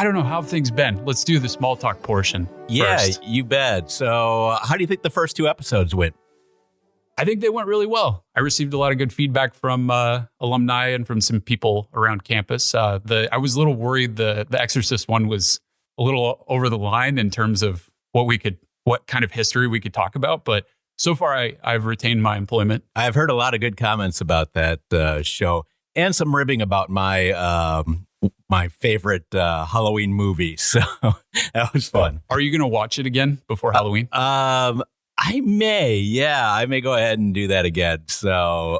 I don't know how things been. Let's do the small talk portion first. You bet. So how do you think the first 2 episodes went? I think they went really well. I received a lot of good feedback from alumni and from some people around campus. I was a little worried the Exorcist one was a little over the line in terms of what kind of history we could talk about. But so far, I've retained my employment. I've heard a lot of good comments about that show and some ribbing about my favorite Halloween movie. So that was fun. Are you going to watch it again before Halloween? I may. Yeah, I may go ahead and do that again. So,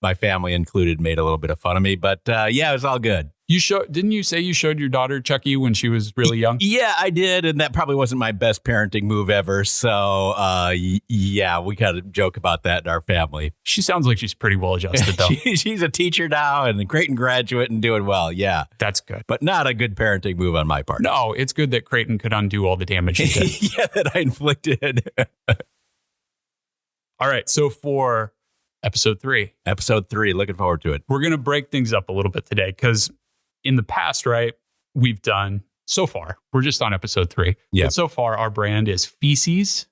my family included made a little bit of fun of me, but it was all good. Didn't you say you showed your daughter Chucky when she was really young? Yeah, I did. And that probably wasn't my best parenting move ever. So, we kind of joke about that in our family. She sounds like she's pretty well adjusted, though. She's a teacher now and a Creighton graduate and doing well. Yeah. That's good. But not a good parenting move on my part. No, it's good that Creighton could undo all the damage he did. Yeah, that I inflicted. All right. So for episode 3. Looking forward to it. We're going to break things up a little bit today because in the past, right, we've done so far, we're just on episode 3. Yeah. But so far, our brand is feces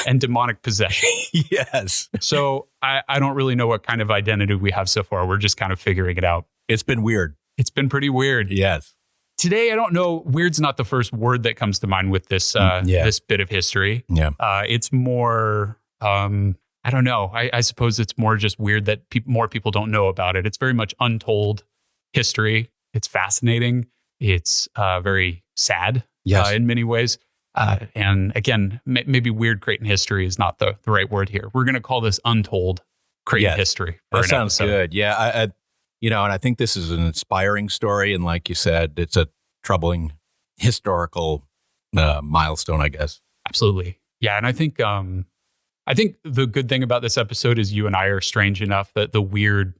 and demonic possession. Yes. So I don't really know what kind of identity we have so far. We're just kind of figuring it out. It's been weird. It's been pretty weird. Yes. Today, I don't know. Weird's not the first word that comes to mind with this this bit of history. Yeah. It's more, I don't know. I suppose it's more just weird that more people don't know about it. It's very much untold history. It's fascinating. It's very sad in many ways. And again, maybe weird Creighton history is not the right word here. We're going to call this untold Creighton history. That sounds good. Yeah. And I think this is an inspiring story. And like you said, it's a troubling historical milestone, I guess. Absolutely. Yeah. And I think the good thing about this episode is you and I are strange enough that the weird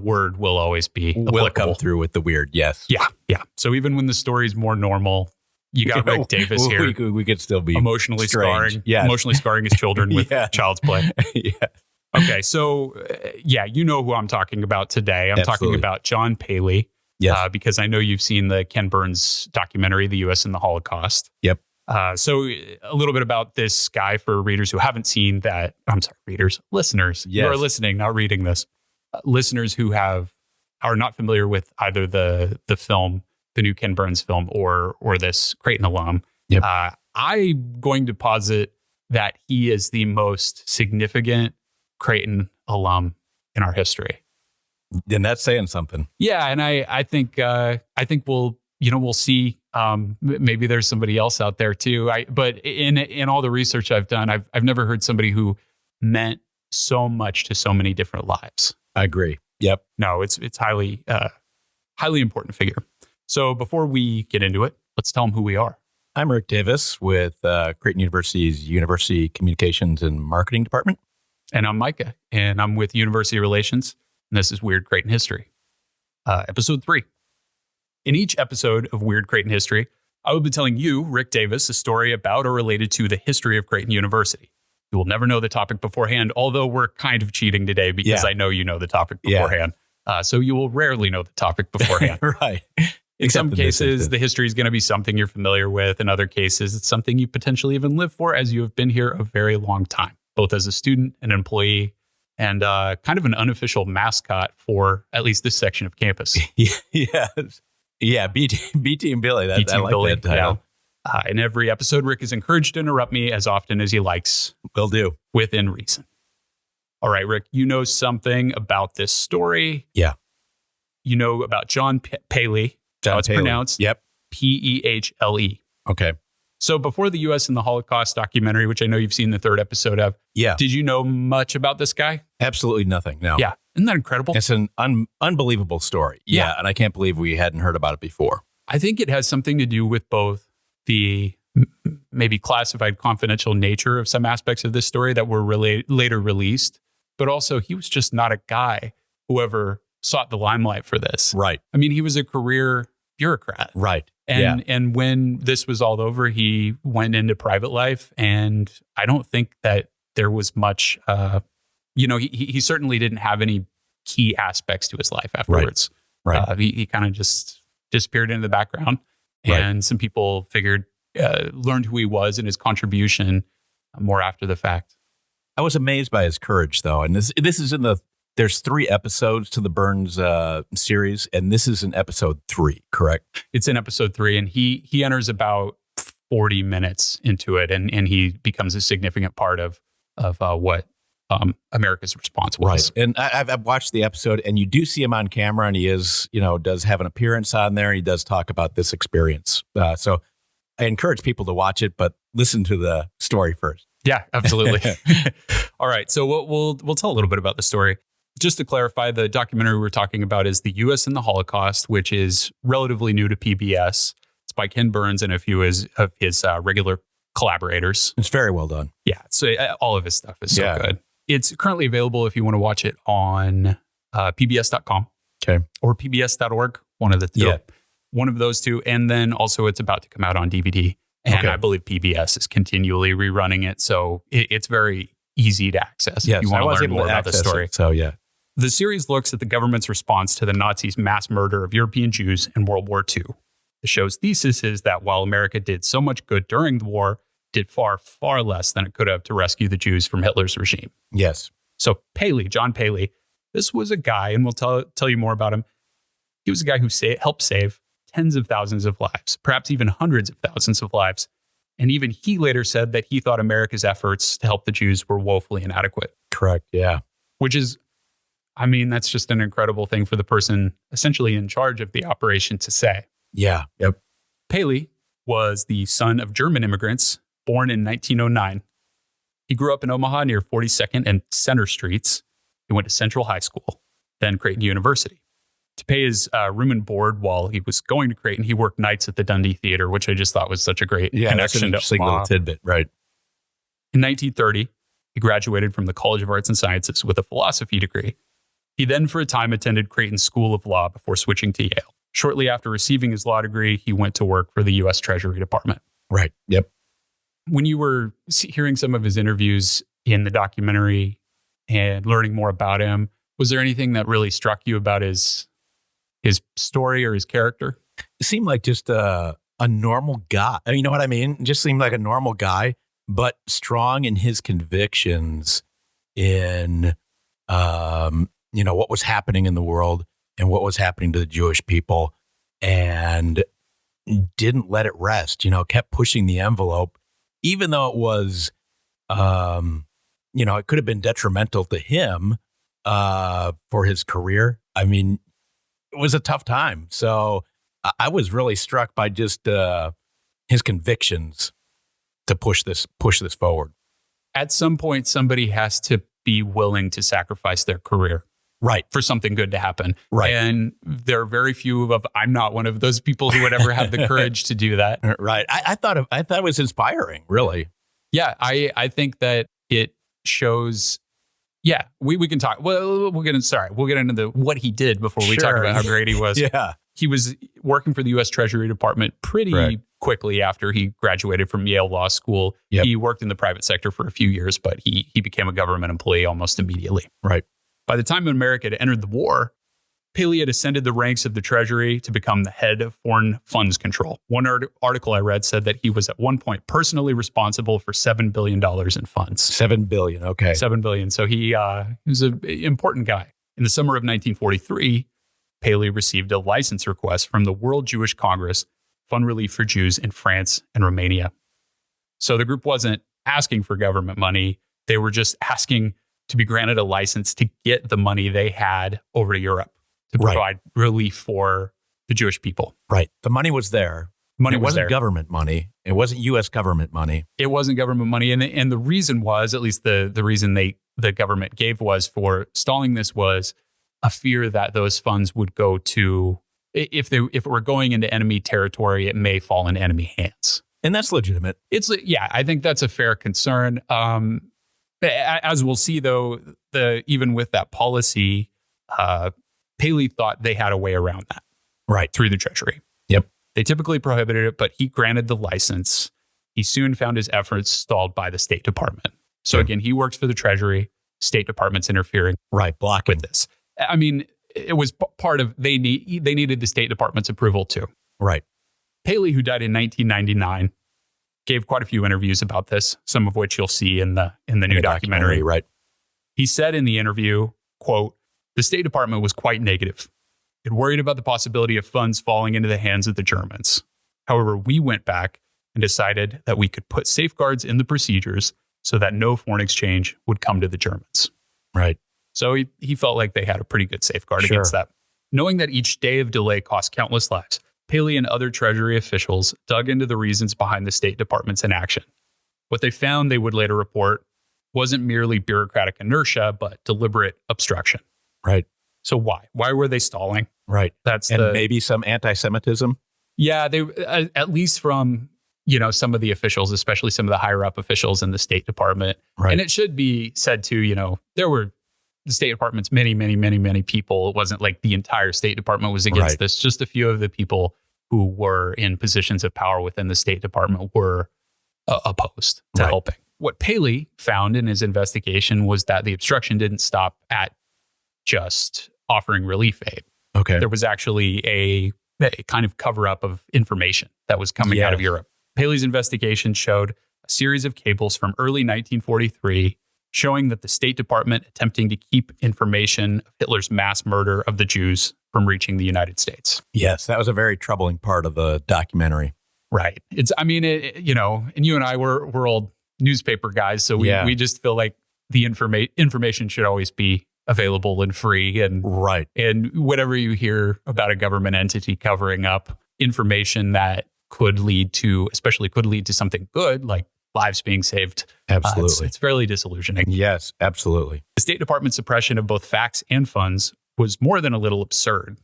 word will always be applicable. Will come through with the weird, yes. Yeah. So even when the story's more normal, you got Rick Davis here. We could still be emotionally scarring his children with Child's Play. Yeah. Okay, so you know who I'm talking about today. I'm talking about John Pehle. Yes. Because I know you've seen the Ken Burns documentary, The U.S. and the Holocaust. Yep. So a little bit about this guy for readers who haven't seen that. I'm sorry, listeners. Yes. You are listening, not reading this. Listeners who are not familiar with either the film, the new Ken Burns film, or this Creighton alum. Yep. I'm going to posit that he is the most significant Creighton alum in our history. And that's saying something. Yeah, and I think we'll see. Maybe there's somebody else out there too. But in all the research I've done, I've never heard somebody who meant so much to so many different lives. I agree. Yep. No, it's highly important figure. So before we get into it, let's tell them who we are. I'm Rick Davis with Creighton University's University Communications and Marketing Department. And I'm Micah, and I'm with University Relations. And this is Weird Creighton History, episode 3. In each episode of Weird Creighton History, I will be telling you, Rick Davis, a story about or related to the history of Creighton University. You will never know the topic beforehand, although we're kind of cheating today because I know you know the topic beforehand. So you will rarely know the topic beforehand. Right. In some cases, the history is going to be something you're familiar with. In other cases, it's something you potentially even live for, as you have been here a very long time, both as a student, an employee, and kind of an unofficial mascot for at least this section of campus. Yes. Yeah, B Team Billy. I like that title. In every episode, Rick is encouraged to interrupt me as often as he likes. Will do. Within reason. All right, Rick, you know something about this story. Yeah. You know about John Pehle. John it's Pehle. Pronounced Pehle. Okay. So before the U.S. and the Holocaust documentary, which I know you've seen the 3rd episode of, did you know much about this guy? Absolutely nothing, no. Yeah. Isn't that incredible? It's an unbelievable story. Yeah. And I can't believe we hadn't heard about it before. I think it has something to do with both the maybe classified confidential nature of some aspects of this story that were later released, but also he was just not a guy who ever sought the limelight for this. Right. I mean, he was a career bureaucrat. Right. And when this was all over, he went into private life. And I don't think that there was much, he certainly didn't have any key aspects to his life afterwards. Right. He kind of just disappeared into the background. And some people learned who he was and his contribution more after the fact. I was amazed by his courage, though. And this is there's 3 episodes to the Burns series, and this is in episode 3, correct? It's in episode 3, and he enters about 40 minutes into it, and he becomes a significant part of what America's response was. Right. And I've watched the episode, and you do see him on camera, and he does have an appearance on there. He does talk about this experience. So I encourage people to watch it, but listen to the story first. Yeah, absolutely. All right. So we'll tell a little bit about the story. Just to clarify, the documentary we're talking about is The U.S. and the Holocaust, which is relatively new to PBS. It's by Ken Burns and a few of his regular collaborators. It's very well done. Yeah. So all of his stuff is so good. It's currently available if you want to watch it on pbs.com or pbs.org, one of the two. Yeah. One of those two. And then also it's about to come out on DVD. And I believe PBS is continually rerunning it. So it's very easy to access if you want to learn more about the story. So, yeah. The series looks at the government's response to the Nazis' mass murder of European Jews in World War II. The show's thesis is that while America did so much good during the war, it did far, far less than it could have to rescue the Jews from Hitler's regime. Yes. So John Pehle, this was a guy, and we'll tell you more about him. He was a guy who helped save tens of thousands of lives, perhaps even hundreds of thousands of lives. And even he later said that he thought America's efforts to help the Jews were woefully inadequate. Correct, yeah. Which is, that's just an incredible thing for the person essentially in charge of the operation to say. Yeah, yep. Pehle was the son of German immigrants born in 1909. He grew up in Omaha near 42nd and Center Streets. He went to Central High School, then Creighton University. To pay his room and board while he was going to Creighton, he worked nights at the Dundee Theater, which I just thought was such a great connection. That's an interesting little tidbit, right? In 1930, he graduated from the College of Arts and Sciences with a philosophy degree. He then for a time attended Creighton School of Law before switching to Yale. Shortly after receiving his law degree, he went to work for the U.S. Treasury Department. Right, yep. When you were hearing some of his interviews in the documentary and learning more about him, was there anything that really struck you about his story or his character? It seemed like just a normal guy. You know what I mean? It just seemed like a normal guy, but strong in his convictions in, what was happening in the world and what was happening to the Jewish people, and didn't let it rest, kept pushing the envelope, even though it was, it could have been detrimental to him for his career. It was a tough time. So I was really struck by just his convictions to push this forward. At some point, somebody has to be willing to sacrifice their career. Right. For something good to happen. Right. And there are very few I'm not one of those people who would ever have the courage to do that. Right. I thought it was inspiring, really. Yeah. I think that it shows. Yeah, we can talk. Well, we'll get into what he did before we talk about how great he was. Yeah. He was working for the U.S. Treasury Department pretty quickly after he graduated from Yale Law School. Yep. He worked in the private sector for a few years, but he became a government employee almost immediately. Right. By the time America had entered the war, Pehle had ascended the ranks of the Treasury to become the head of foreign funds control. One article I read said that he was at one point personally responsible for $7 billion in funds. $7 billion, okay. $7 billion. So he was an important guy. In the summer of 1943, Pehle received a license request from the World Jewish Congress, Fund Relief for Jews in France and Romania. So the group wasn't asking for government money. They were just asking to be granted a license to get the money they had over to Europe to provide relief for the Jewish people. Right. The money was there. It wasn't government money. It wasn't U.S. government money. It wasn't government money. And the reason was, at least the reason the government gave was for stalling this was a fear that those funds would go to, if it were going into enemy territory, it may fall in enemy hands. And that's legitimate. I think that's a fair concern. As we'll see, though, even with that policy, Pehle thought they had a way around that. Right. Through the Treasury. Yep. They typically prohibited it, but he granted the license. He soon found his efforts stalled by the State Department. So again, he works for the Treasury. State Department's interfering. Right. Blocking. With this. it was part of, they needed the State Department's approval too. Right. Pehle, who died in 1999, gave quite a few interviews about this, some of which you'll see in the new documentary. Right. He said in the interview, quote, "The State Department was quite negative. It worried about the possibility of funds falling into the hands of the Germans. However, we went back and decided that we could put safeguards in the procedures so that no foreign exchange would come to the Germans." Right. So he felt like they had a pretty good safeguard against that. Knowing that each day of delay cost countless lives, Pehle and other Treasury officials dug into the reasons behind the State Department's inaction. What they found, they would later report, wasn't merely bureaucratic inertia, but deliberate obstruction. Right. So why? Why were they stalling? Right. And maybe some anti-Semitism? Yeah, they at least from, some of the officials, especially some of the higher up officials in the State Department. Right. And it should be said too, there were the State Department's many people. It wasn't like the entire State Department was against this. Just a few of the people who were in positions of power within the State Department were opposed to helping. What Pehle found in his investigation was that the obstruction didn't stop at just offering relief aid. Okay. There was actually a kind of cover-up of information that was coming out of Europe. Pehle's investigation showed a series of cables from early 1943 showing that the State Department attempting to keep information of Hitler's mass murder of the Jews from reaching the United States. Yes, that was a very troubling part of the documentary. Right. And you and I we're old newspaper guys, so we just feel like the information should always be available and free. And and whatever you hear about a government entity covering up information that could lead to something good, like lives being saved. Absolutely. It's fairly disillusioning. Yes, absolutely. The State Department's suppression of both facts and funds was more than a little absurd,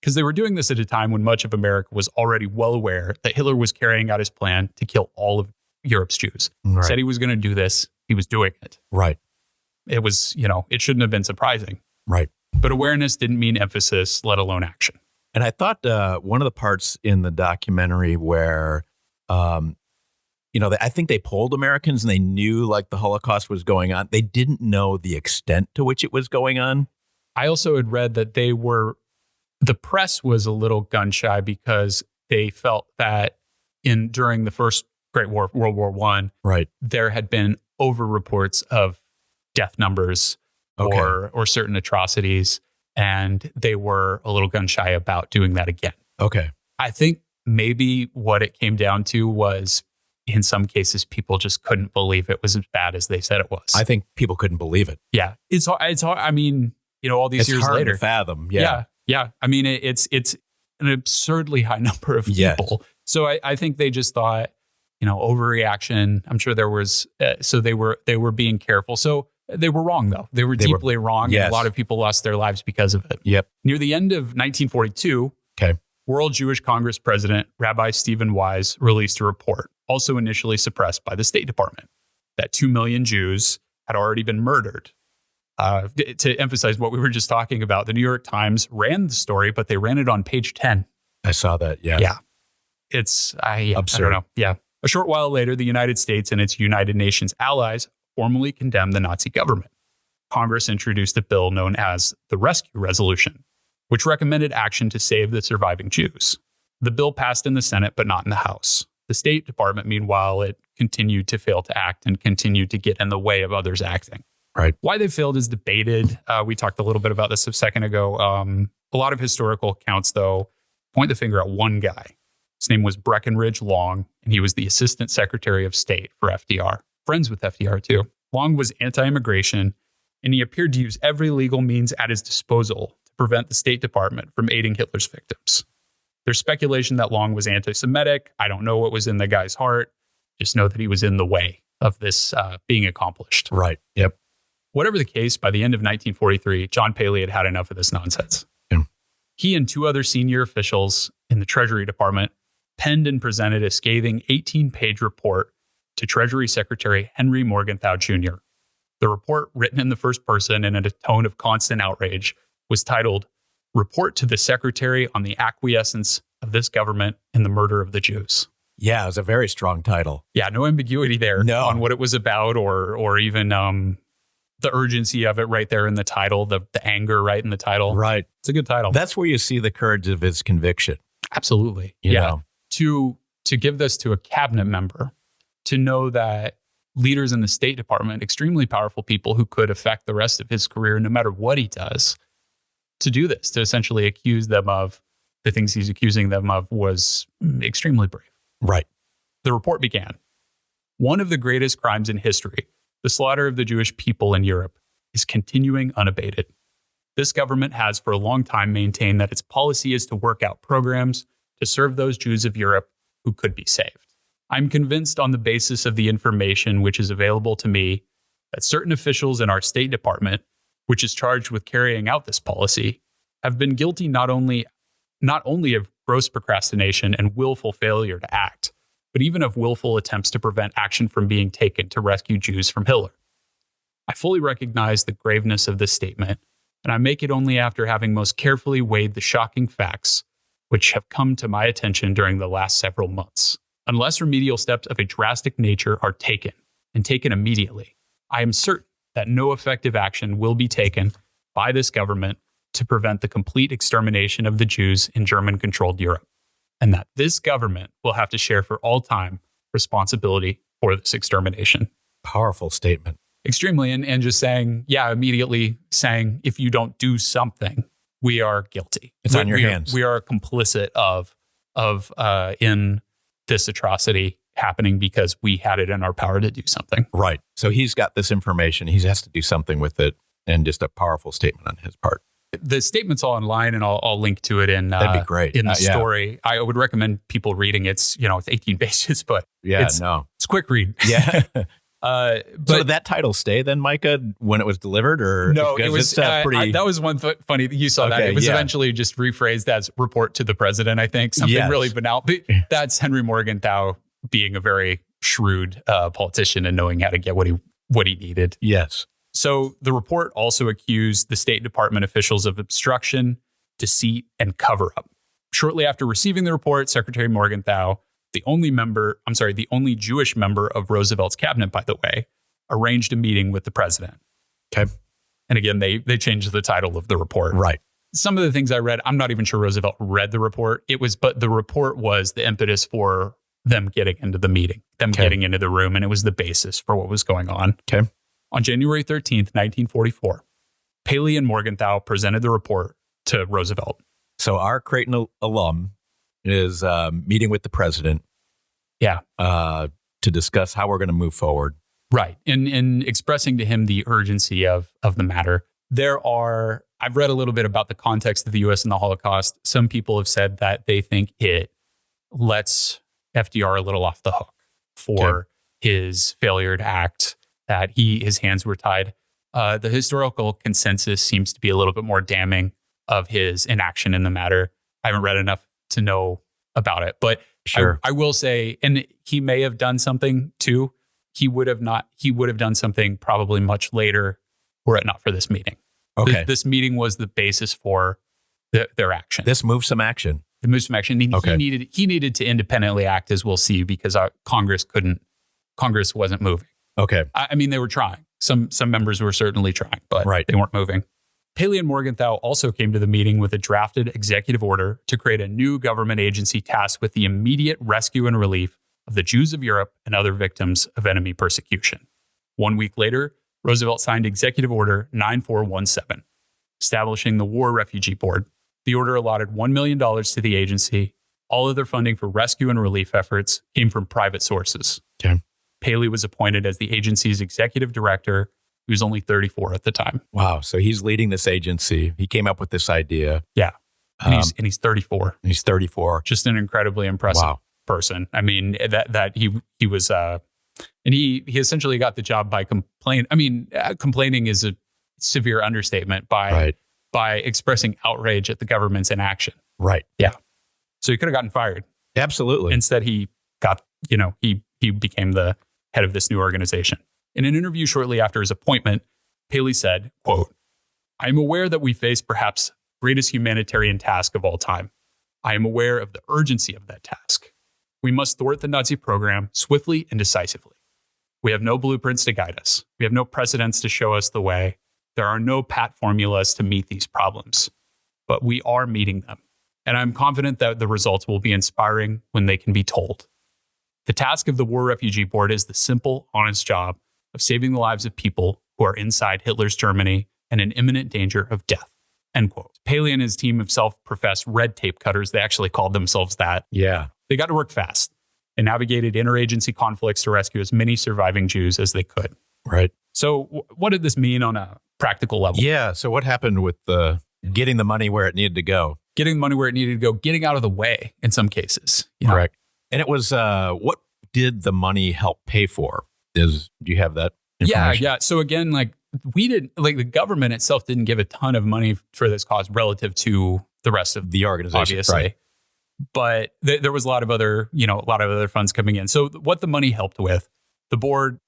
because they were doing this at a time when much of America was already well aware that Hitler was carrying out his plan to kill all of Europe's Jews. Right. Said he was going to do this. He was doing it. Right. It was, it shouldn't have been surprising. Right. But awareness didn't mean emphasis, let alone action. And I thought one of the parts in the documentary where, I think they polled Americans and they knew like the Holocaust was going on. They didn't know the extent to which it was going on. I also had read that the press was a little gun shy because they felt that during the First Great War, World War I, there had been over reports of death numbers or certain atrocities, and they were a little gun shy about doing that again. Okay. I think maybe what it came down to was, in some cases, people just couldn't believe it was as bad as they said it was. I think people couldn't believe it. Yeah. It's hard. I mean, all these years hard later. To fathom. Yeah. I mean, it's an absurdly high number of people. Yes. So I think they just thought, overreaction. I'm sure there was, so they were being careful. So they were wrong, though. They were deeply wrong. Yes. And a lot of people lost their lives because of it. Yep. Near the end of 1942, World Jewish Congress President Rabbi Stephen Wise released a report, also initially suppressed by the State Department, that 2 million Jews had already been murdered. To emphasize what we were just talking about, the New York Times ran the story, but they ran it on page 10. I saw that. Yeah. Yeah. It's absurd. I don't know. Yeah. A short while later, the United States and its United Nations allies formally condemned the Nazi government. Congress introduced a bill known as the Rescue Resolution, which recommended action to save the surviving Jews. The bill passed in the Senate, but not in the House. The State Department, meanwhile, it continued to fail to act and continued to get in the way of others acting. Right. Why they failed is debated. We talked a little bit about this a second ago. A lot of historical accounts, though, point the finger at one guy. His name was Breckinridge Long, and he was the Assistant Secretary of State for FDR. Friends with FDR, too. Long was anti-immigration, and he appeared to use every legal means at his disposal to prevent the State Department from aiding Hitler's victims. There's speculation that Long was anti-Semitic. I don't know what was in the guy's heart. Just know that he was in the way of this being accomplished. Right. Yep. Whatever the case, by the end of 1943, John Pehle had had enough of this nonsense. Yeah. He and two other senior officials in the Treasury Department penned and presented a scathing 18-page report to Treasury Secretary Henry Morgenthau Jr. The report, written in the first person and in a tone of constant outrage, was titled, "Report to the Secretary on the Acquiescence of this Government in the Murder of the Jews." Yeah, it was a very strong title. Yeah, no ambiguity there on what it was about or even the urgency of it right there in the title, the anger right in the title. Right. It's a good title. That's where you see the courage of his conviction. Absolutely. You know? To give this to a cabinet member, to know that leaders in the State Department, extremely powerful people who could affect the rest of his career no matter what he does, to do this, to essentially accuse them of the things he's accusing them of, was extremely brave. Right. The report began. One of the greatest crimes in history, the slaughter of the Jewish people in Europe, is continuing unabated. This government has for a long time maintained that its policy is to work out programs to serve those Jews of Europe who could be saved. I'm convinced on the basis of the information which is available to me that certain officials in our State Department, which is charged with carrying out this policy, have been guilty not only of gross procrastination and willful failure to act, but even of willful attempts to prevent action from being taken to rescue Jews from Hitler. I fully recognize the graveness of this statement, and I make it only after having most carefully weighed the shocking facts which have come to my attention during the last several months. Unless remedial steps of a drastic nature are taken, and taken immediately, I am certain that no effective action will be taken by this government to prevent the complete extermination of the Jews in German-controlled Europe, and that this government will have to share for all time responsibility for this extermination. Powerful statement. Extremely. And just saying, immediately saying, if you don't do something, we are guilty. It's on your hands. We are complicit of in this atrocity happening because we had it in our power to do something. Right. So he's got this information. He has to do something with it, and just a powerful statement on his part. The statement's all online, and I'll link to it in that'd be great in the story. I would recommend people reading. It's it's 18 pages, but it's a quick read. Yeah. But so did that title stay then, Micah, when it was delivered, or no? It was pretty. That was one funny. You saw that it was eventually just rephrased as "report to the president." I think something really banal. But that's Henry Morgenthau being a very shrewd politician and knowing how to get what he needed. Yes. So the report also accused the State Department officials of obstruction, deceit, and cover-up. Shortly after receiving the report, Secretary Morgenthau, the only Jewish member of Roosevelt's cabinet, by the way, arranged a meeting with the president. Okay. And again, they changed the title of the report. Right. Some of the things I read, I'm not even sure Roosevelt read the report. But the report was the impetus for them getting into the meeting, getting into the room, and it was the basis for what was going on. Okay. On January 13th, 1944, Pehle and Morgenthau presented the report to Roosevelt. So our Creighton alum is meeting with the president. Yeah. To discuss how we're going to move forward. Right. In expressing to him the urgency of the matter. I've read a little bit about the context of the U.S. and the Holocaust. Some people have said that they think it lets FDR a little off the hook for his failure to act, that his hands were tied. The historical consensus seems to be a little bit more damning of his inaction in the matter. I haven't read enough to know about it, but sure. I will say, and he may have done something too. He would have done something probably much later were it not for this meeting. Okay. This meeting was the basis for their action. This moved some action. It moved some action. He needed to independently act, as we'll see, because Congress wasn't moving. Okay. I mean, they were trying. Some members were certainly trying, but they weren't moving. Pehle and Morgenthau also came to the meeting with a drafted executive order to create a new government agency tasked with the immediate rescue and relief of the Jews of Europe and other victims of enemy persecution. 1 week later, Roosevelt signed Executive Order 9417, establishing the War Refugee Board. The order allotted $1 million to the agency. All other funding for rescue and relief efforts came from private sources. Okay. Pehle was appointed as the agency's executive director. He was only 34 at the time. Wow. So he's leading this agency. He came up with this idea. Yeah. And he's 34. He's 34. Just an incredibly impressive person. I mean, that he was, and he essentially got the job by complaining. I mean, complaining is a severe understatement by expressing outrage at the government's inaction. Right. Yeah. So he could have gotten fired. Absolutely. Instead, he got, he became the head of this new organization. In an interview shortly after his appointment, Pehle said, quote, "I am aware that we face perhaps the greatest humanitarian task of all time. I am aware of the urgency of that task. We must thwart the Nazi program swiftly and decisively. We have no blueprints to guide us. We have no precedents to show us the way. There are no pat formulas to meet these problems, but we are meeting them. And I'm confident that the results will be inspiring when they can be told. The task of the War Refugee Board is the simple, honest job of saving the lives of people who are inside Hitler's Germany and in imminent danger of death. End quote. Pehle and his team of self-professed red tape cutters, they actually called themselves that. Yeah. They got to work fast and navigated interagency conflicts to rescue as many surviving Jews as they could. Right. So what did this mean on a practical level? Yeah. So what happened with getting the money where it needed to go? Getting the money where it needed to go, getting out of the way in some cases. Correct. And it was, what did the money help pay for? Do you have that information? Yeah. So again, the government itself didn't give a ton of money for this cause relative to the rest of the organization, obviously. Right. But there was a lot of other funds coming in. So what the money helped with, the board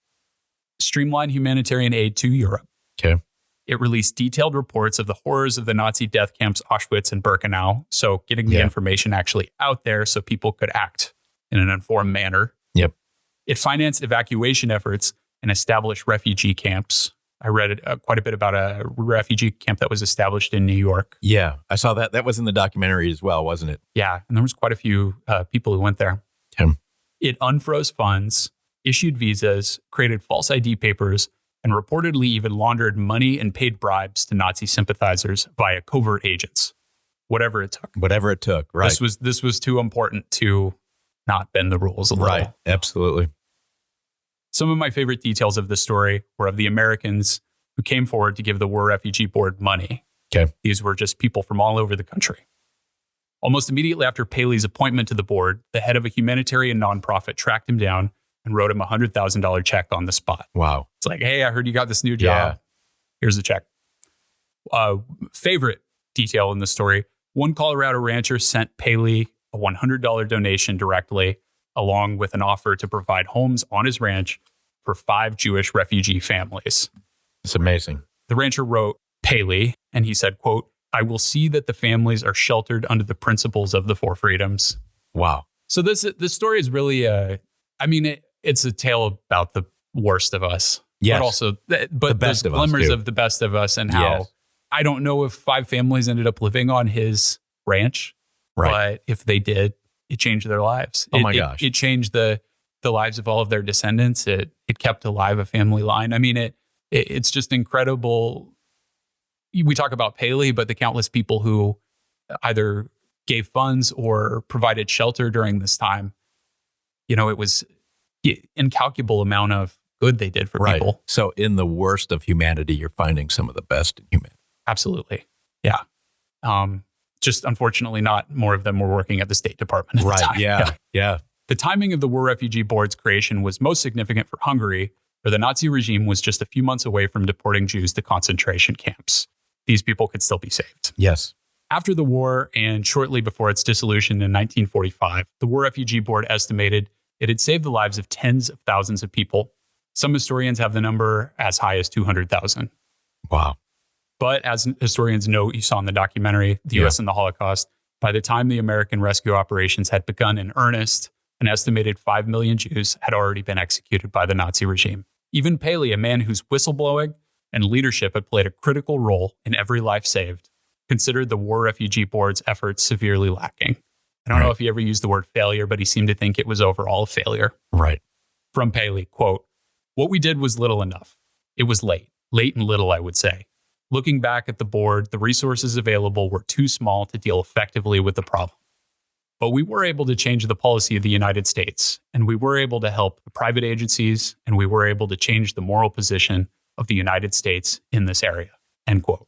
streamlined humanitarian aid to Europe. Okay. It released detailed reports of the horrors of the Nazi death camps, Auschwitz and Birkenau. So getting the information actually out there so people could act in an informed manner. Yep. It financed evacuation efforts and established refugee camps. I read quite a bit about a refugee camp that was established in New York. Yeah, I saw that. That was in the documentary as well, wasn't it? Yeah, and there was quite a few people who went there. It unfroze funds, issued visas, created false ID papers, and reportedly even laundered money and paid bribes to Nazi sympathizers via covert agents. Whatever it took. Whatever it took, right. This was too important to not bend the rules a little. Right, absolutely. Some of my favorite details of this story were of the Americans who came forward to give the War Refugee Board money. Okay. These were just people from all over the country. Almost immediately after Pehle's appointment to the board, the head of a humanitarian nonprofit tracked him down and wrote him a $100,000 check on the spot. Wow. It's like, hey, I heard you got this new job. Yeah. Here's the check. Favorite detail in the story, one Colorado rancher sent Pehle a $100 donation directly, along with an offer to provide homes on his ranch for 5 Jewish refugee families. It's amazing. The rancher wrote Pehle, and he said, quote, "I will see that the families are sheltered under the principles of the 4 freedoms." Wow. So this story is really, it's a tale about the worst of us. Yes. But also, the there's best of us, glimmers too. of the best of us and how, Yes. I don't know if 5 families ended up living on his ranch, Right. but if they did, it changed their lives. Oh my gosh. It changed the lives of all of their descendants. It kept alive a family line. I mean, it's just incredible. We talk about Pehle, but the countless people who either gave funds or provided shelter during this time, it was an incalculable amount of good they did for people. So in the worst of humanity, you're finding some of the best in humanity. Absolutely. Yeah. Just unfortunately, not more of them were working at the State Department at the time. Yeah. The timing of the War Refugee Board's creation was most significant for Hungary, where the Nazi regime was just a few months away from deporting Jews to concentration camps. These people could still be saved. Yes. After the war and shortly before its dissolution in 1945, the War Refugee Board estimated it had saved the lives of tens of thousands of people. Some historians have the number as high as 200,000. Wow. But as historians note, you saw in the documentary, The U.S. and the Holocaust, by the time the American rescue operations had begun in earnest, an estimated 5 million Jews had already been executed by the Nazi regime. Even Pehle, a man whose whistleblowing and leadership had played a critical role in every life saved, considered the War Refugee Board's efforts severely lacking. I don't know if he ever used the word failure, but he seemed to think it was overall a failure. Right. From Pehle, quote, "What we did was little enough. It was late and little, I would say. Looking back at the board, the resources available were too small to deal effectively with the problem. But we were able to change the policy of the United States, and we were able to help the private agencies, and we were able to change the moral position of the United States in this area." End quote.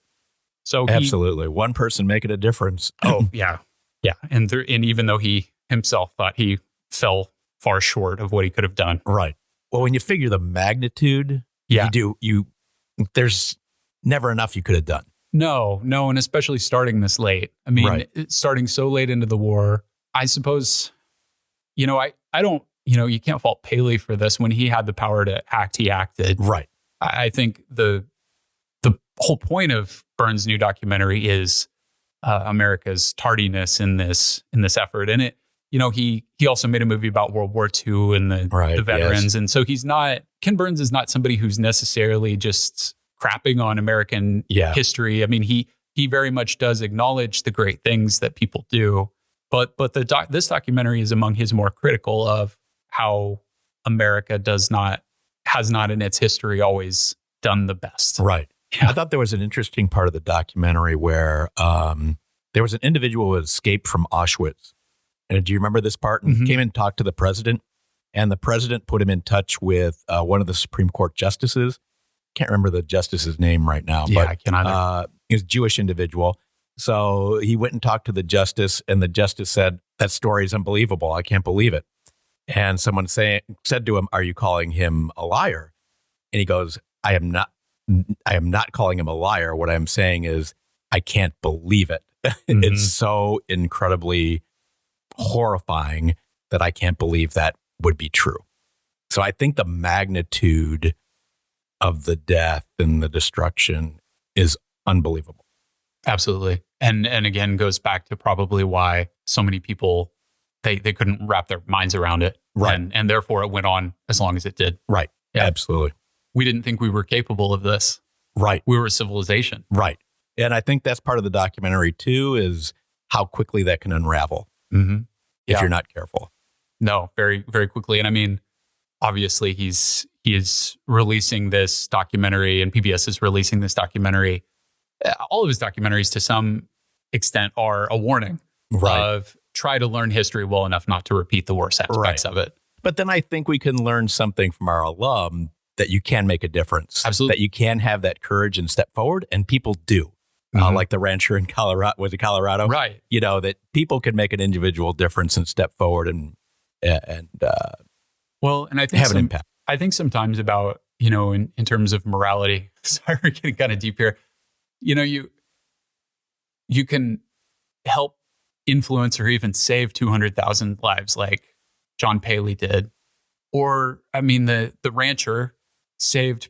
So absolutely. One person making a difference. Oh, yeah. Yeah. And even though he himself thought he fell far short of what he could have done. Right. Well, when you figure the magnitude, there's never enough you could have done. No. And especially starting this late. I mean, starting so late into the war, I suppose, I don't, you can't fault Pehle for this. When he had the power to act, he acted. Right. I think the whole point of Burns' new documentary is America's tardiness in this effort. And he also made a movie about World War II and the veterans. Yes. And so he's not Ken Burns is not somebody who's necessarily just crapping on American history. I mean, he very much does acknowledge the great things that people do, but this documentary is among his more critical of how America has not in its history always done the best. Right. Yeah. I thought there was an interesting part of the documentary where there was an individual who escaped from Auschwitz. And do you remember this part? And came and talked to the president, and the president put him in touch with one of the Supreme Court justices. Can't remember the justice's name right now, but I can't either. He was a Jewish individual. So he went and talked to the justice, and the justice said, "That story is unbelievable. I can't believe it." And someone said to him, "Are you calling him a liar?" And he goes, I am not calling him a liar. What I'm saying is I can't believe it. It's so incredibly horrifying that I can't believe that would be true. So I think the magnitude of the death and the destruction is unbelievable. Absolutely. And again, goes back to probably why so many people, they couldn't wrap their minds around it. Right. And therefore it went on as long as it did. Right. Yeah. Absolutely. We didn't think we were capable of this. Right. We were a civilization. Right. And I think that's part of the documentary too, is how quickly that can unravel if you're not careful. No, very, very quickly. And I mean, obviously he is releasing this documentary, and PBS is releasing this documentary. All of his documentaries to some extent are a warning of try to learn history well enough not to repeat the worst aspects of it. But then I think we can learn something from our alum that you can make a difference. Absolutely. That you can have that courage and step forward, and people do. Like the rancher in Colorado, was it Colorado? Right. You know, that people can make an individual difference and step forward and well, and I think have an impact. I think sometimes about, in terms of morality, sorry, we're getting kind of deep here. You can help influence or even save 200,000 lives like John Pehle did. Or, I mean, the rancher saved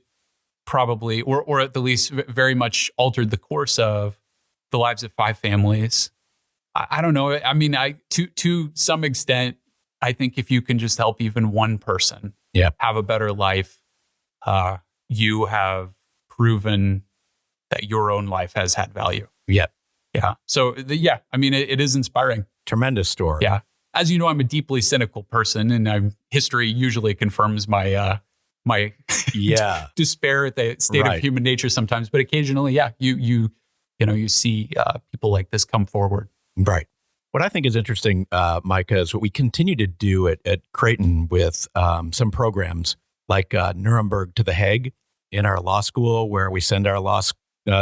probably, or at the least very much altered the course of the lives of 5 families. I don't know. I mean, to some extent, I think if you can just help even one person have a better life, you have proven that your own life has had value. Yeah. Yeah. So, I mean, it is inspiring. Tremendous story. Yeah. As you know, I'm a deeply cynical person, and history usually confirms my my despair at the state of human nature sometimes. But occasionally, you see people like this come forward. Right. What I think is interesting, Micah, is what we continue to do at Creighton with some programs like Nuremberg to The Hague in our law school, where we send our law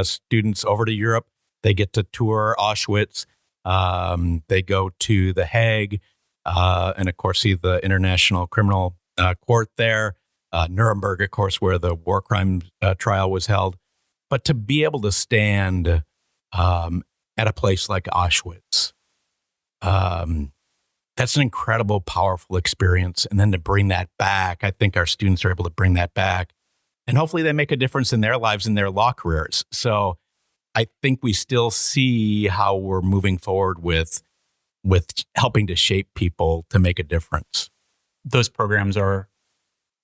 students over to Europe. They get to tour Auschwitz. They go to The Hague and, of course, see the International Criminal Court there. Nuremberg, of course, where the war crimes trial was held. But to be able to stand at a place like Auschwitz, that's an incredible, powerful experience. And then to bring that back, I think our students are able to bring that back. And hopefully they make a difference in their lives and their law careers. So I think we still see how we're moving forward with helping to shape people to make a difference. Those programs are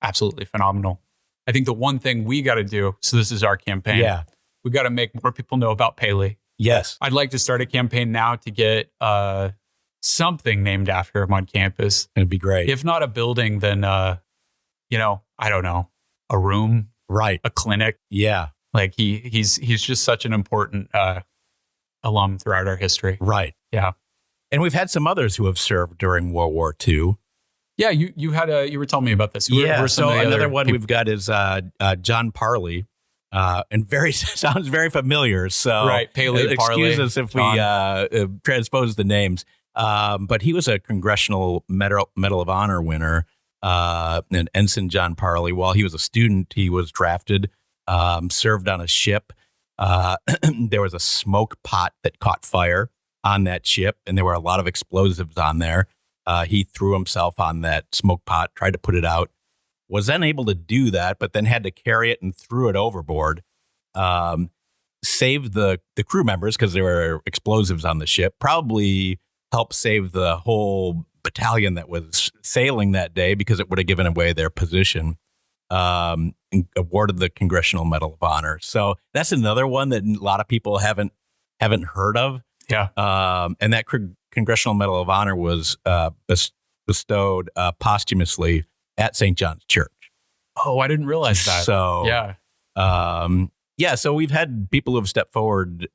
absolutely phenomenal. I think the one thing we got to do, so this is our campaign. Yeah. We got to make more people know about Pehle. Yes. I'd like to start a campaign now to get something named after him on campus. It'd be great. If not a building, then, I don't know, a room, right? A clinic. Yeah. Like he's just such an important alum throughout our history. Right. Yeah. And we've had some others who have served during World War II. Yeah, you were telling me about this. Who were so another one we've got is John Pehle, and sounds very familiar. So right, Pehle, excuse Pehle, us if we transpose the names. But he was a Congressional Medal of Honor winner, and Ensign John Pehle. While he was a student, he was drafted, served on a ship. There was a smoke pot that caught fire on that ship, and there were a lot of explosives on there. He threw himself on that smoke pot, tried to put it out, was then able to do that, but then had to carry it and threw it overboard. Saved the crew members because there were explosives on the ship, probably helped save the whole battalion that was sailing that day because it would have given away their position. awarded the Congressional Medal of Honor. So that's another one that a lot of people haven't heard of. Yeah. And that Congressional Medal of Honor was bestowed posthumously at St. John's Church. Oh, I didn't realize that. So yeah. So we've had people who've stepped forward,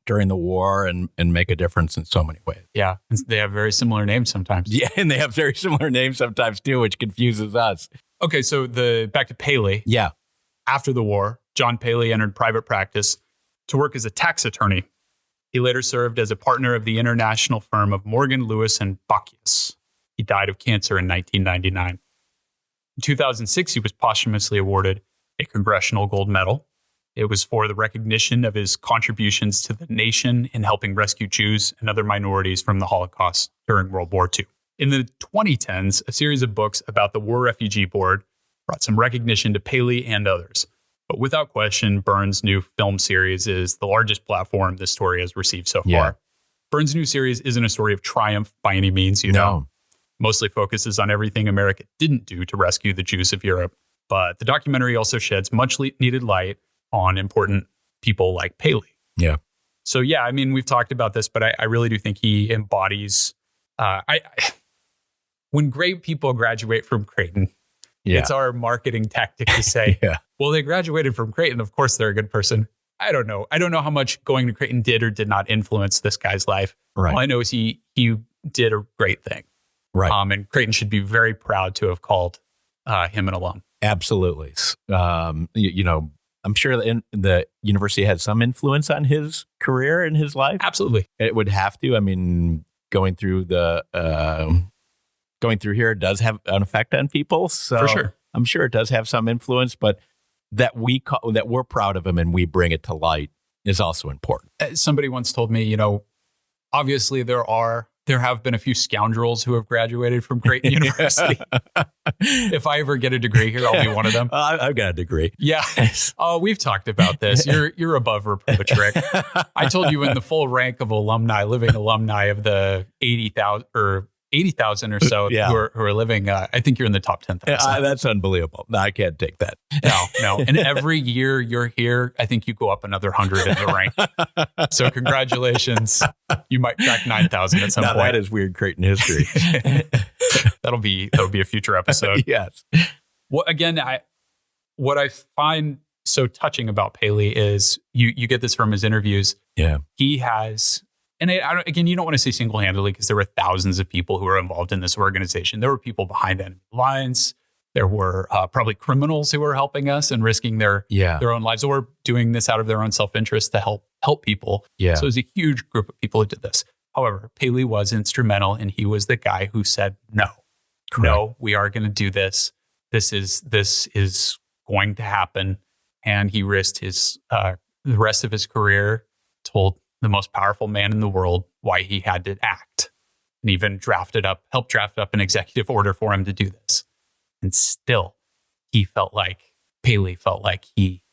during the war and make a difference in so many ways. Yeah. And they have very similar names sometimes. Yeah, and they have very similar names sometimes too, which confuses us. Okay, so back to Pehle. Yeah. After the war, John Pehle entered private practice to work as a tax attorney. He later served as a partner of the international firm of Morgan, Lewis, and Bockius. He died of cancer in 1999. In 2006, he was posthumously awarded a Congressional Gold Medal. It was for the recognition of his contributions to the nation in helping rescue Jews and other minorities from the Holocaust during World War II. In the 2010s, a series of books about the War Refugee Board brought some recognition to Pehle and others. But without question, Burns' new film series is the largest platform this story has received so far. Burns' new series isn't a story of triumph by any means, know. Mostly focuses on everything America didn't do to rescue the Jews of Europe. But the documentary also sheds much needed light on important people like Pehle. Yeah. So, yeah, I mean, we've talked about this, but I really do think he embodies... when great people graduate from Creighton, it's our marketing tactic to say, well, they graduated from Creighton. Of course, they're a good person. I don't know. I don't know how much going to Creighton did or did not influence this guy's life. Right. All I know is he did a great thing. Right. And Creighton should be very proud to have called him an alum. Absolutely. I'm sure the university had some influence on his career and his life. Absolutely. It would have to. I mean, going through here does have an effect on people. So for sure. I'm sure it does have some influence, but that we're proud of him and we bring it to light is also important. Somebody once told me, obviously there have been a few scoundrels who have graduated from Creighton University. If I ever get a degree here, I'll be one of them. I've got a degree. Yeah. Oh, we've talked about this. You're above reproach, Rick. I told you in the full rank of living alumni of the 80,000 or so who are living, I think you're in the top 10,000. That's unbelievable. No, I can't take that. No. And every year you're here, I think you go up another 100 in the rank. So congratulations. You might crack 9,000 at some point. That is Weird Creighton History. That'll be a future episode. Yes. Well, again, what I find so touching about Pehle is you get this from his interviews. Yeah. He has... And you don't want to say single-handedly because there were thousands of people who were involved in this organization. There were people behind enemy lines. There were probably criminals who were helping us and risking their own lives or doing this out of their own self-interest to help people. Yeah. So it was a huge group of people who did this. However, Pehle was instrumental, and he was the guy who said, no, we are going to do this. This is going to happen. And he risked the rest of his career, told the most powerful man in the world why he had to act, and even helped draft up an executive order for him to do this. And still, Pehle felt like he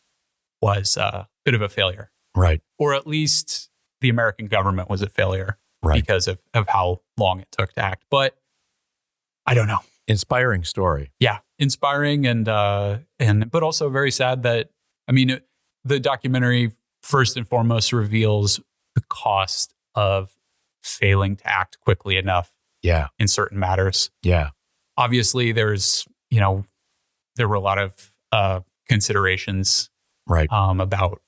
was a bit of a failure. Right. Or at least the American government was a failure because of how long it took to act. But I don't know. Inspiring story. Yeah. Inspiring but also very sad that, the documentary first and foremost reveals the cost of failing to act quickly enough in certain matters. Yeah. Obviously, there were a lot of considerations about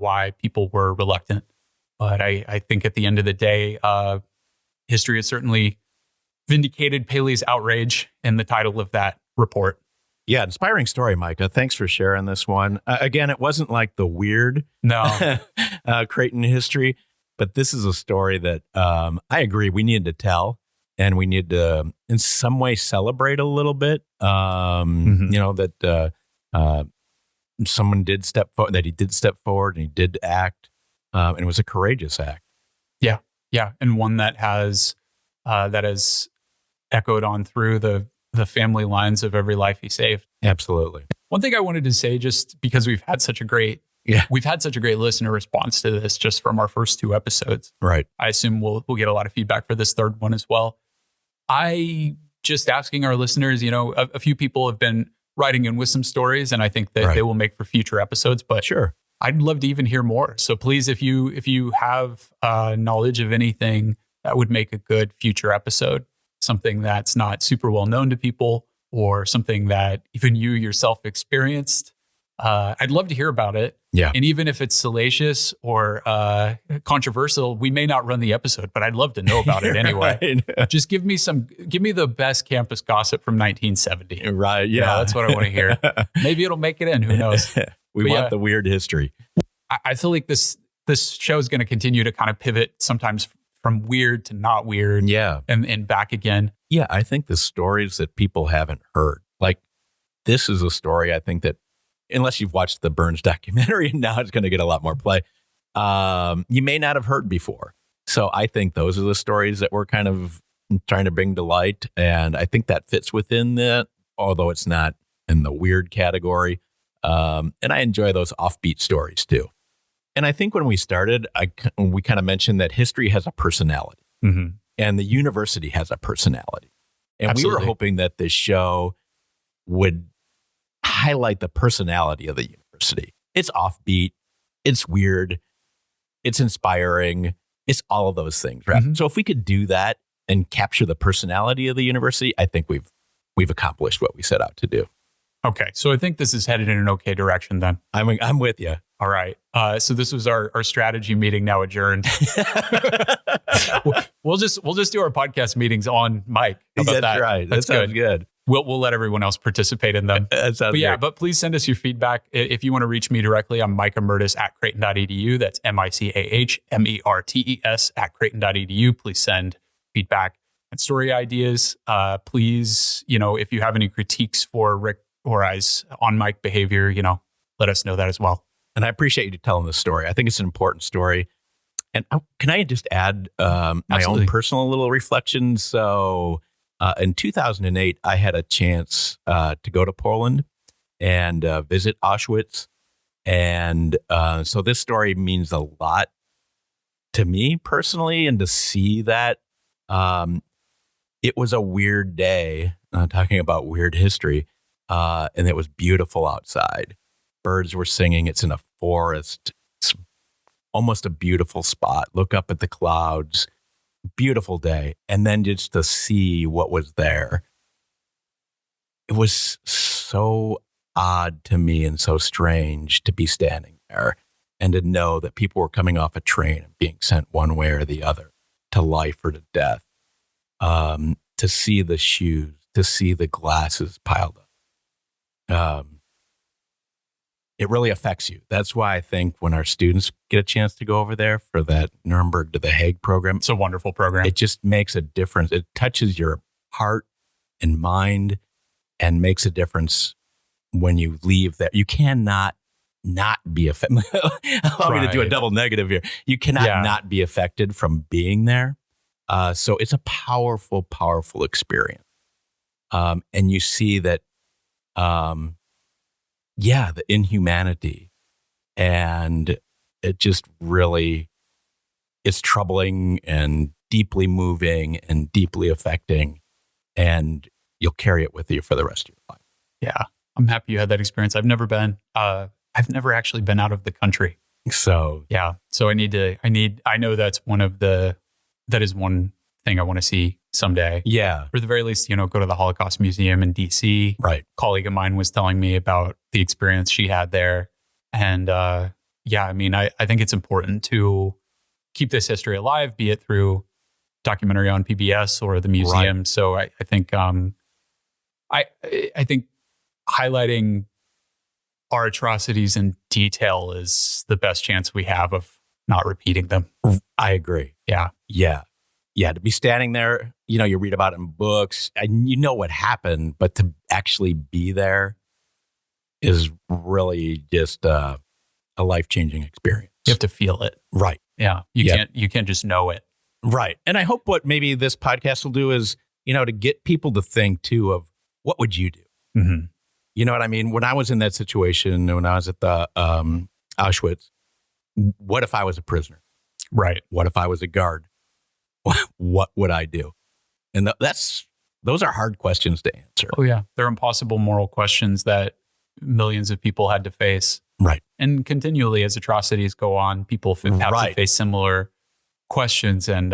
why people were reluctant. But I think at the end of the day, history has certainly vindicated Pehle's outrage in the title of that report. Yeah, inspiring story, Micah. Thanks for sharing this one. Again, it wasn't like the weird Creighton history, but this is a story that I agree we needed to tell, and we need to, in some way, celebrate a little bit. That someone did step forward, that he did step forward, and he did act, and it was a courageous act. Yeah, and one that has echoed on through the family lines of every life he saved. Absolutely. One thing I wanted to say, just because we've had such a great listener response to this just from our first two episodes. Right. I assume we'll get a lot of feedback for this third one as well. I just asking our listeners, a few people have been writing in with some stories, and I think that Right. they will make for future episodes. But Sure. I'd love to even hear more. So please, if you have knowledge of anything that would make a good future episode, something that's not super well known to people, or something that even you yourself experienced, I'd love to hear about it. Yeah. And even if it's salacious or controversial, we may not run the episode, but I'd love to know about it anyway. Right. Just give me the best campus gossip from 1970. Right. You know, Yeah. that's what I want to hear. Maybe it'll make it in. Who knows? We But want yeah. the weird history. I feel like this show is going to continue to kind of pivot sometimes from weird to not weird, Yeah. and back again. Yeah. I think the stories that people haven't heard, like this is a story I think that unless you've watched the Burns documentary, now it's going to get a lot more play. You may not have heard before. So I think those are the stories that we're kind of trying to bring to light. And I think that fits within that, although it's not in the weird category. And I enjoy those offbeat stories too. And I think when we started, we kind of mentioned that history has a personality Mm-hmm. and the university has a personality. And we Absolutely. were hoping that this show would highlight the personality of the university. It's offbeat, it's weird, it's inspiring, it's all of those things, right? Mhm. So if we could do that and capture the personality of the university, I think we've accomplished what we set out to do. Okay, so I think this is headed in an okay direction then. I'm with you. All right. So this was our strategy meeting, now adjourned. We'll just do our podcast meetings on mic. How about That's that? right. That's that sounds good. good. We'll let everyone else participate in them. That sounds But yeah, great. but please send us your feedback. If you want to reach me directly, I'm Micah Mertes at Creighton.edu. That's MICAHMERTES at Creighton.edu. Please send feedback and story ideas. Please, if you have any critiques for Rick or I's on mic behavior, let us know that as well. And I appreciate you telling this story. I think it's an important story. And can I just add my Absolutely. own personal little reflection? So in 2008, I had a chance to go to Poland and visit Auschwitz. And so this story means a lot to me personally. And to see that, it was a weird day, talking about weird history. And it was beautiful outside. Birds were singing. It's in a forest. It's almost a beautiful spot. Look up at the clouds. Beautiful day. And then just to see what was there. It was so odd to me and so strange to be standing there and to know that people were coming off a train and being sent one way or the other to life or to death. To see the shoes, to see the glasses piled up. It really affects you. That's why I think when our students get a chance to go over there for that Nuremberg to The Hague program, It's a wonderful program. it just makes a difference. It touches your heart and mind and makes a difference when you leave there. You cannot not be affected. Allow me to do a Right. double negative here. You cannot Yeah. not be affected from being there. So it's a powerful, powerful experience. And you see that, the inhumanity, and it just really, it's troubling and deeply moving and deeply affecting, and you'll carry it with you for the rest of your life. Yeah. I'm happy you had that experience. I've never been. I've never actually been out of the country. So Yeah. So I know that is one thing I want to see someday. yeah, Or at the very least, go to the Holocaust Museum in DC. right. A colleague of mine was telling me about the experience she had there. And I think it's important to keep this history alive, be it through documentary on PBS or the museum. Right. So I think I think highlighting our atrocities in detail is the best chance we have of not repeating them. I agree. Yeah. Yeah. Yeah. To be standing there, you read about it in books and you know what happened, but to actually be there is really just a life-changing experience. You have to feel it. Right. Yeah. You can't just know it. Right. And I hope what maybe this podcast will do is, to get people to think too of what would you do? Mm-hmm. You know what I mean? When I was in that situation, when I was at the Auschwitz, what if I was a prisoner? Right. What if I was a guard? What would I do? And that's those are hard questions to answer. Oh, yeah. They're impossible moral questions that millions of people had to face. Right. And continually, as atrocities go on, people have to face similar questions. And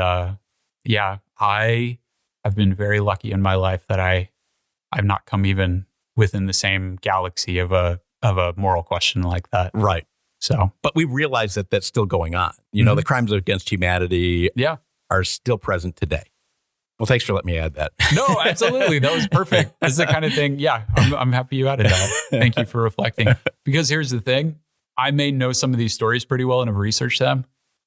yeah, I have been very lucky in my life that I've not come even within the same galaxy of a moral question like that. Right. So, but we realize that that's still going on. You know, the crimes against humanity are still present today. Well, thanks for letting me add that. No, absolutely. That was perfect. This is the kind of thing. Yeah, I'm happy you added that. Thank you for reflecting. Because here's the thing. I may know some of these stories pretty well and have researched them.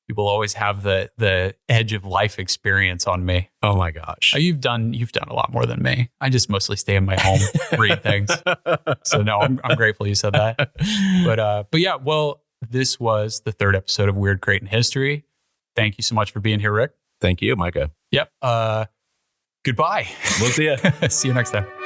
People always have the edge of life experience on me. Oh my gosh. You've done a lot more than me. I just mostly stay in my home, read things. So no, I'm grateful you said that. But yeah, well, this was the third episode of Weird Creighton History. Thank you so much for being here, Rick. Thank you, Micah. Yep. Goodbye. We'll see you. See you next time.